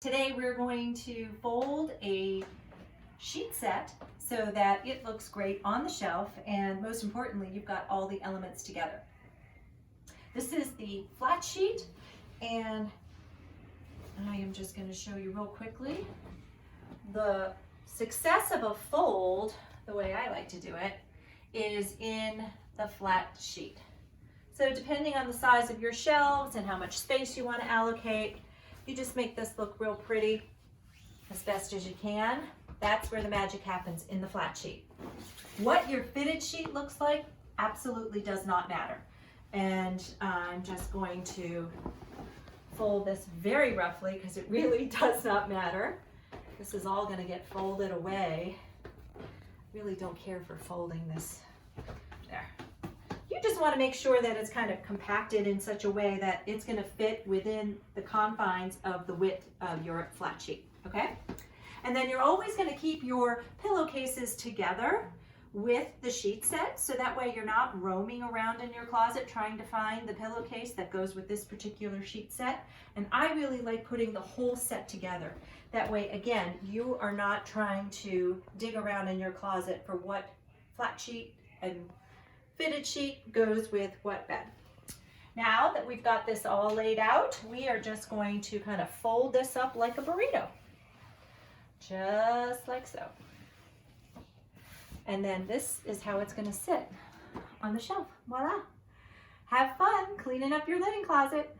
Today we're going to fold a sheet set so that it looks great on the shelf, and most importantly, you've got all the elements together. This is the flat sheet, and I am just going to show you real quickly. The success of a fold, the way I like to do it, is in the flat sheet. So depending on the size of your shelves and how much space you want to allocate, you just make this look real pretty as best as you can. That's where the magic happens, in the flat sheet. What your fitted sheet looks like absolutely does not matter. And I'm just going to fold this very roughly because it really does not matter. This is all going to get folded away. Really don't care for folding this. There. You just want to make sure that it's kind of compacted in such a way that it's going to fit within the confines of the width of your flat sheet, okay? And then you're always going to keep your pillowcases together with the sheet set, so that way you're not roaming around in your closet trying to find the pillowcase that goes with this particular sheet set. And I really like putting the whole set together. That way, again, you are not trying to dig around in your closet for what flat sheet and fitted sheet goes with what bed. Now that we've got this all laid out, we are just going to kind of fold this up like a burrito. Just like so. And then this is how it's going to sit on the shelf. Voila. Have fun cleaning up your linen closet.